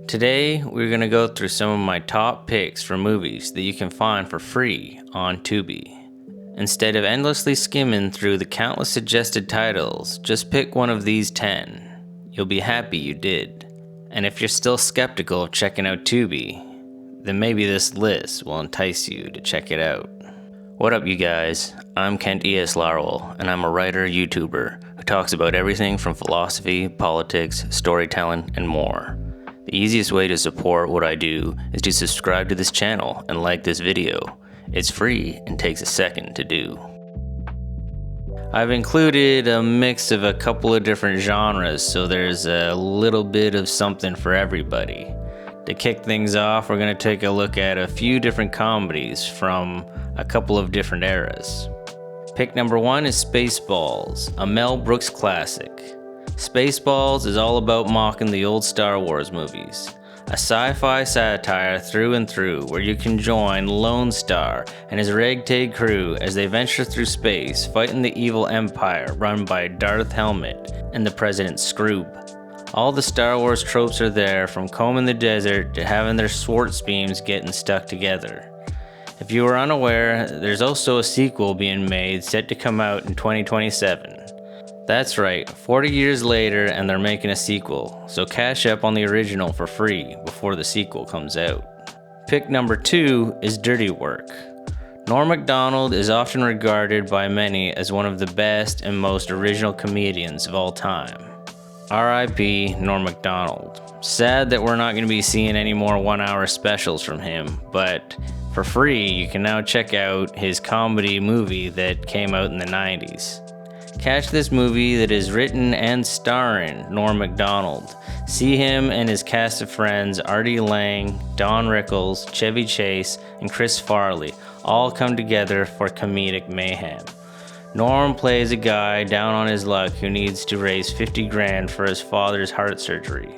Today, we're going to go through some of my top picks for movies that you can find for free on Tubi. Instead of endlessly skimming through the countless suggested titles, just pick one of these 10. You'll be happy you did. And if you're still skeptical of checking out Tubi, then maybe this list will entice you to check it out. What up, you guys? I'm Kent E.S. Larwill, and I'm a writer YouTuber who talks about everything from philosophy, politics, storytelling, and more. The easiest way to support what I do is to subscribe to this channel and like this video. It's free and takes a second to do. I've included a mix of a couple of different genres, so there's a little bit of something for everybody. To kick things off, we're going to take a look at a few different comedies from a couple of different eras. Pick number 1 is Spaceballs, a Mel Brooks classic. Spaceballs is all about mocking the old Star Wars movies. A sci-fi satire through and through where you can join Lone Star and his ragtag crew as they venture through space fighting the evil empire run by Darth Helmet and the President Scroob. All the Star Wars tropes are there, from combing the desert to having their Schwartz beams getting stuck together. If you were unaware, there's also a sequel being made set to come out in 2027. That's right, 40 years later and they're making a sequel, so catch up on the original for free before the sequel comes out. Pick number 2 is Dirty Work. Norm Macdonald is often regarded by many as one of the best and most original comedians of all time. R.I.P. Norm Macdonald. Sad that we're not going to be seeing any more 1-hour specials from him, but for free you can now check out his comedy movie that came out in the 90s. Catch this movie that is written and starring Norm Macdonald. See him and his cast of friends Artie Lange, Don Rickles, Chevy Chase, and Chris Farley all come together for comedic mayhem. Norm plays a guy down on his luck who needs to raise 50 grand for his father's heart surgery.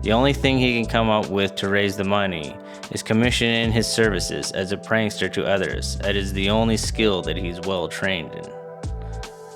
The only thing he can come up with to raise the money is commissioning his services as a prankster to others. That is the only skill that he's well trained in.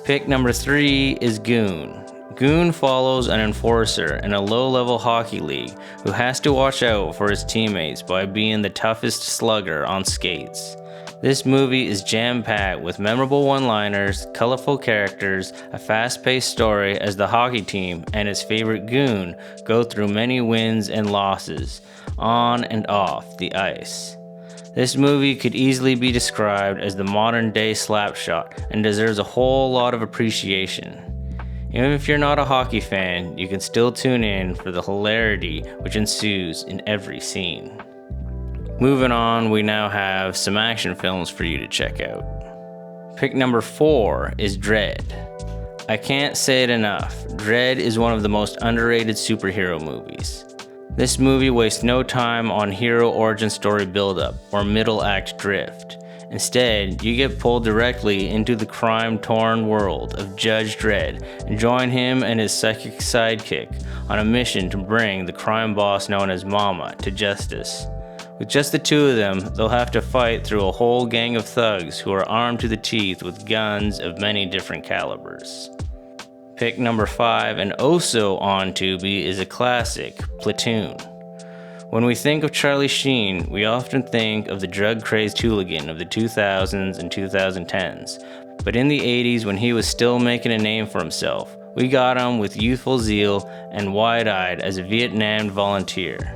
Pick number 3 is Goon. Goon follows an enforcer in a low-level hockey league who has to watch out for his teammates by being the toughest slugger on skates. This movie is jam-packed with memorable one-liners, colorful characters, a fast-paced story as the hockey team and its favorite Goon go through many wins and losses, on and off the ice. This movie could easily be described as the modern-day Slapshot and deserves a whole lot of appreciation. Even if you're not a hockey fan, you can still tune in for the hilarity which ensues in every scene. Moving on, we now have some action films for you to check out. Pick number 4 is Dredd. I can't say it enough, Dredd is one of the most underrated superhero movies. This movie wastes no time on hero origin story buildup or middle act drift. Instead, you get pulled directly into the crime-torn world of Judge Dredd and join him and his psychic sidekick on a mission to bring the crime boss known as Mama to justice. With just the two of them, they'll have to fight through a whole gang of thugs who are armed to the teeth with guns of many different calibers. Pick number 5, and also on Tubi, is a classic, Platoon. When we think of Charlie Sheen, we often think of the drug-crazed hooligan of the 2000s and 2010s. But in the 80s, when he was still making a name for himself, we got him with youthful zeal and wide-eyed as a Vietnam volunteer.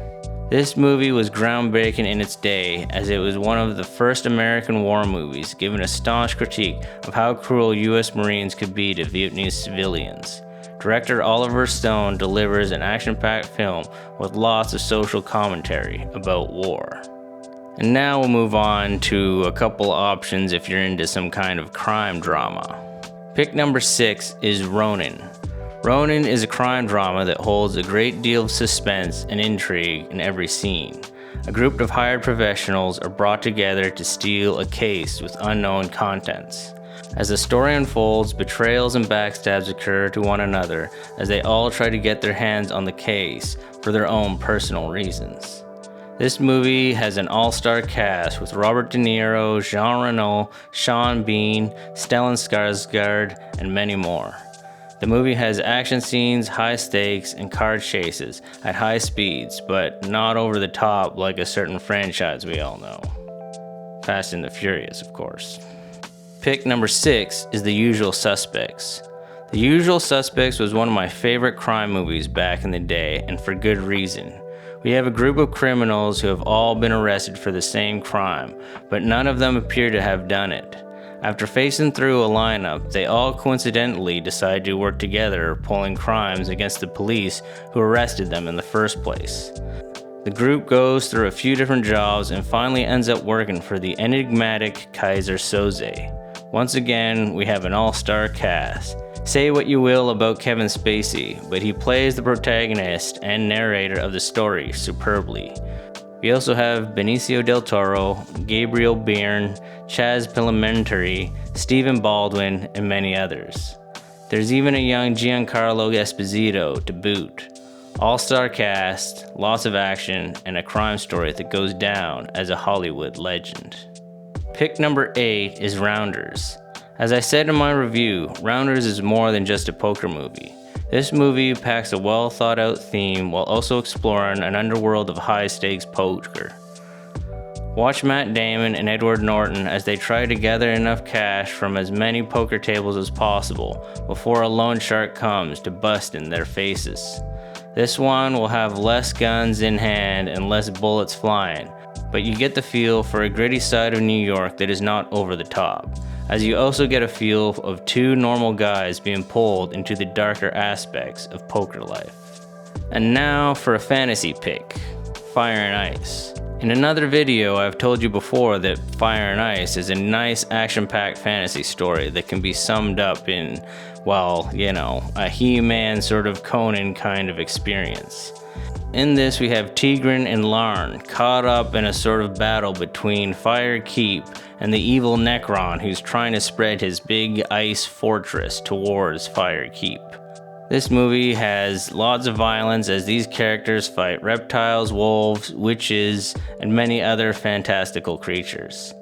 This movie was groundbreaking in its day, as it was one of the first American war movies giving a staunch critique of how cruel U.S. Marines could be to Vietnamese civilians. Director Oliver Stone delivers an action-packed film with lots of social commentary about war. And now we'll move on to a couple options if you're into some kind of crime drama. Pick number 6 is Ronin. Ronin is a crime drama that holds a great deal of suspense and intrigue in every scene. A group of hired professionals are brought together to steal a case with unknown contents. As the story unfolds, betrayals and backstabs occur to one another as they all try to get their hands on the case for their own personal reasons. This movie has an all-star cast with Robert De Niro, Jean Reno, Sean Bean, Stellan Skarsgård, and many more. The movie has action scenes, high stakes, and car chases at high speeds, but not over the top like a certain franchise we all know. Fast and the Furious, of course. Pick number 6 is The Usual Suspects. The Usual Suspects was one of my favorite crime movies back in the day, and for good reason. We have a group of criminals who have all been arrested for the same crime, but none of them appear to have done it. After facing through a lineup, they all coincidentally decide to work together, pulling crimes against the police who arrested them in the first place. The group goes through a few different jobs and finally ends up working for the enigmatic Kaiser Soze. Once again, we have an all-star cast. Say what you will about Kevin Spacey, but he plays the protagonist and narrator of the story superbly. We also have Benicio del Toro, Gabriel Byrne, Chaz Pilamentary, Stephen Baldwin, and many others. There's even a young Giancarlo Esposito to boot. All-star cast, lots of action, and a crime story that goes down as a Hollywood legend. Pick number 8 is Rounders. As I said in my review, Rounders is more than just a poker movie. This movie packs a well thought out theme while also exploring an underworld of high stakes poker. Watch Matt Damon and Edward Norton as they try to gather enough cash from as many poker tables as possible before a loan shark comes to bust in their faces. This one will have less guns in hand and less bullets flying, but you get the feel for a gritty side of New York that is not over the top, as you also get a feel of two normal guys being pulled into the darker aspects of poker life. And now for a fantasy pick, Fire and Ice. In another video, I've told you before that Fire and Ice is a nice action-packed fantasy story that can be summed up in, well, a He-Man sort of Conan kind of experience. In this, we have Tigran and Larn caught up in a sort of battle between Fire Keep and the evil Necron who's trying to spread his big ice fortress towards Fire Keep. This movie has lots of violence as these characters fight reptiles, wolves, witches, and many other fantastical creatures.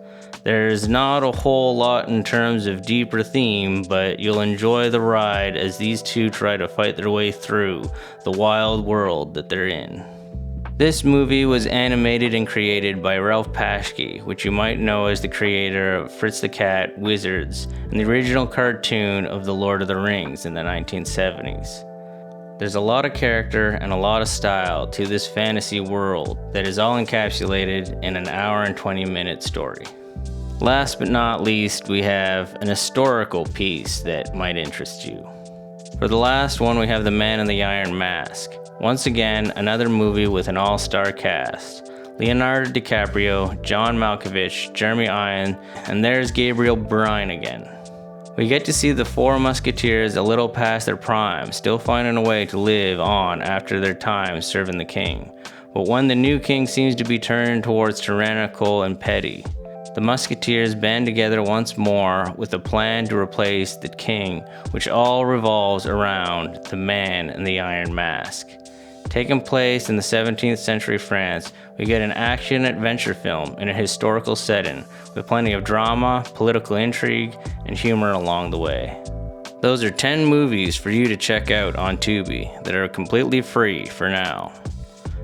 There's not a whole lot in terms of deeper theme, but you'll enjoy the ride as these two try to fight their way through the wild world that they're in. This movie was animated and created by Ralph Paschke, which you might know as the creator of Fritz the Cat, Wizards, and the original cartoon of The Lord of the Rings in the 1970s. There's a lot of character and a lot of style to this fantasy world that is all encapsulated in an hour and 20-minute story. Last but not least, we have an historical piece that might interest you. For the last one, we have The Man in the Iron Mask. Once again, another movie with an all-star cast. Leonardo DiCaprio, John Malkovich, Jeremy Irons, and there's Gabriel Byrne again. We get to see the four musketeers a little past their prime, still finding a way to live on after their time serving the king. But when the new king seems to be turned towards tyrannical and petty, the musketeers band together once more with a plan to replace the king, which all revolves around the Man in the Iron Mask. Taking place in the 17th century France, we get an action-adventure film in a historical setting with plenty of drama, political intrigue, and humor along the way. Those are 10 movies for you to check out on Tubi that are completely free for now.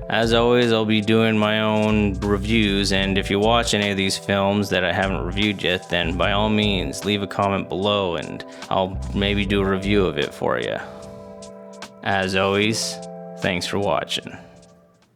As always, I'll be doing my own reviews, and if you watch any of these films that I haven't reviewed yet, then by all means, leave a comment below and I'll maybe do a review of it for you. As always, thanks for watching.